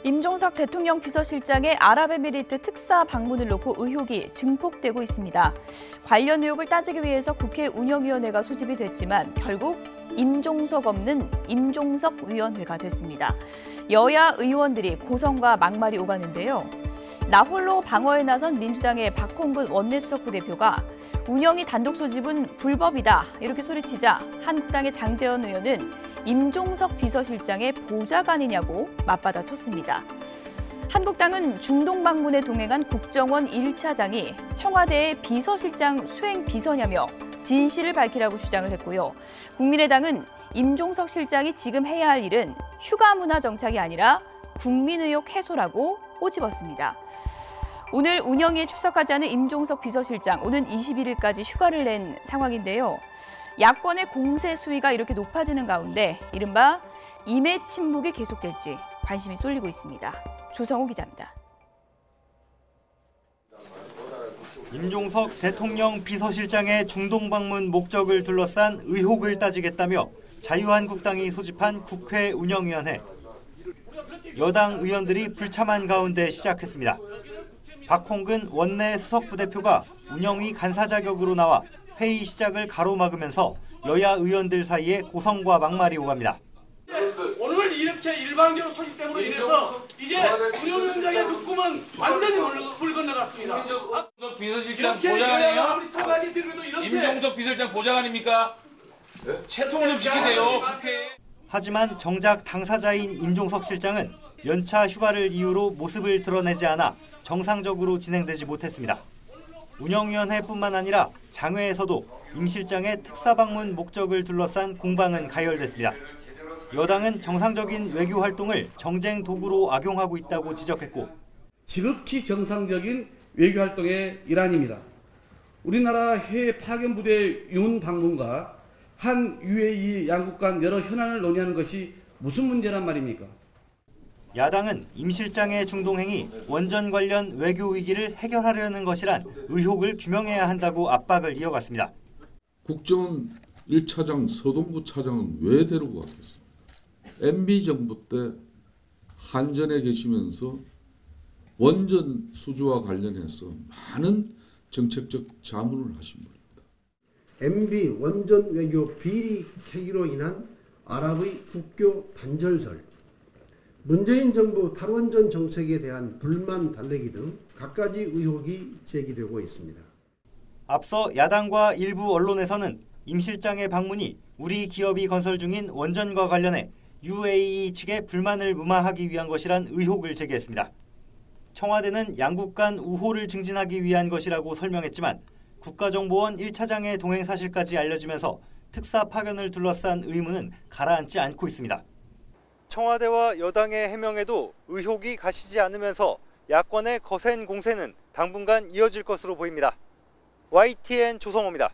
임종석 대통령 비서실장의 아랍에미리트 특사 방문을 놓고 의혹이 증폭되고 있습니다. 관련 의혹을 따지기 위해서 국회 운영위원회가 소집이 됐지만 결국 임종석 없는 임종석 위원회가 됐습니다. 여야 의원들이 고성과 막말이 오가는데요. 나홀로 방어에 나선 민주당의 박홍근 원내수석부 대표가 운영위 단독 소집은 불법이다 이렇게 소리치자 한국당의 장제원 의원은 임종석 비서실장의 보좌관이냐고 맞받아쳤습니다. 한국당은 중동 방문에 동행한 국정원 1차장이 청와대의 비서실장 수행 비서냐며 진실을 밝히라고 주장을 했고요. 국민의당은 임종석 실장이 지금 해야 할 일은 휴가 문화 정착이 아니라 국민의혹 해소라고 꼬집었습니다. 오늘 운영위에 출석하지 않은 임종석 비서실장, 오는 21일까지 휴가를 낸 상황인데요. 야권의 공세 수위가 이렇게 높아지는 가운데 이른바 임해 침묵이 계속될지 관심이 쏠리고 있습니다. 조성호 기자입니다. 임종석 대통령 비서실장의 중동 방문 목적을 둘러싼 의혹을 따지겠다며 자유한국당이 소집한 국회 운영위원회. 여당 의원들이 불참한 가운데 시작했습니다. 박홍근 원내 수석부 대표가 운영위 간사 자격으로 나와 회의 시작을 가로막으면서 여야 의원들 사이에 고성과 막말이 오갑니다. 오늘 이렇게 일방적으로 소집됨으로 인해서 이제 운영위원장의 그 꿈은 완전히 물 건너갔습니다. 임종석 비서실장 보좌관이에요? 임종석 비서실장 보좌관입니까? 채통 좀 지키세요. 하지만 정작 당사자인 임종석 실장은 연차 휴가를 이유로 모습을 드러내지 않아 정상적으로 진행되지 못했습니다. 운영위원회뿐만 아니라 장외에서도 임 실장의 특사 방문 목적을 둘러싼 공방은 가열됐습니다. 여당은 정상적인 외교 활동을 정쟁 도구로 악용하고 있다고 지적했고, 지극히 정상적인 외교 활동의 일환입니다. 우리나라 해외 파견 부대 윤 방문과 한 UAE 양국 간 여러 현안을 논의하는 것이 무슨 문제란 말입니까? 야당은 임 실장의 중동행이 원전 관련 외교 위기를 해결하려는 것이란 의혹을 규명해야 한다고 압박을 이어갔습니다. 국정원 1차장 서동구 차장은 왜 데리고 갔겠습니까? MB정부 때 한전에 계시면서 원전 수주와 관련해서 많은 정책적 자문을 하신 분입니다. MB 원전 외교 비리 계기로 인한 아랍의 국교 단절설, 문재인 정부 탈원전 정책에 대한 불만 달래기 등 갖가지 의혹이 제기되고 있습니다. 앞서 야당과 일부 언론에서는 임 실장의 방문이 우리 기업이 건설 중인 원전과 관련해 UAE 측의 불만을 무마하기 위한 것이란 의혹을 제기했습니다. 청와대는 양국 간 우호를 증진하기 위한 것이라고 설명했지만 국가정보원 1차장의 동행 사실까지 알려지면서 특사 파견을 둘러싼 의문은 가라앉지 않고 있습니다. 청와대와 여당의 해명에도 의혹이 가시지 않으면서 야권의 거센 공세는 당분간 이어질 것으로 보입니다. YTN 조성호입니다.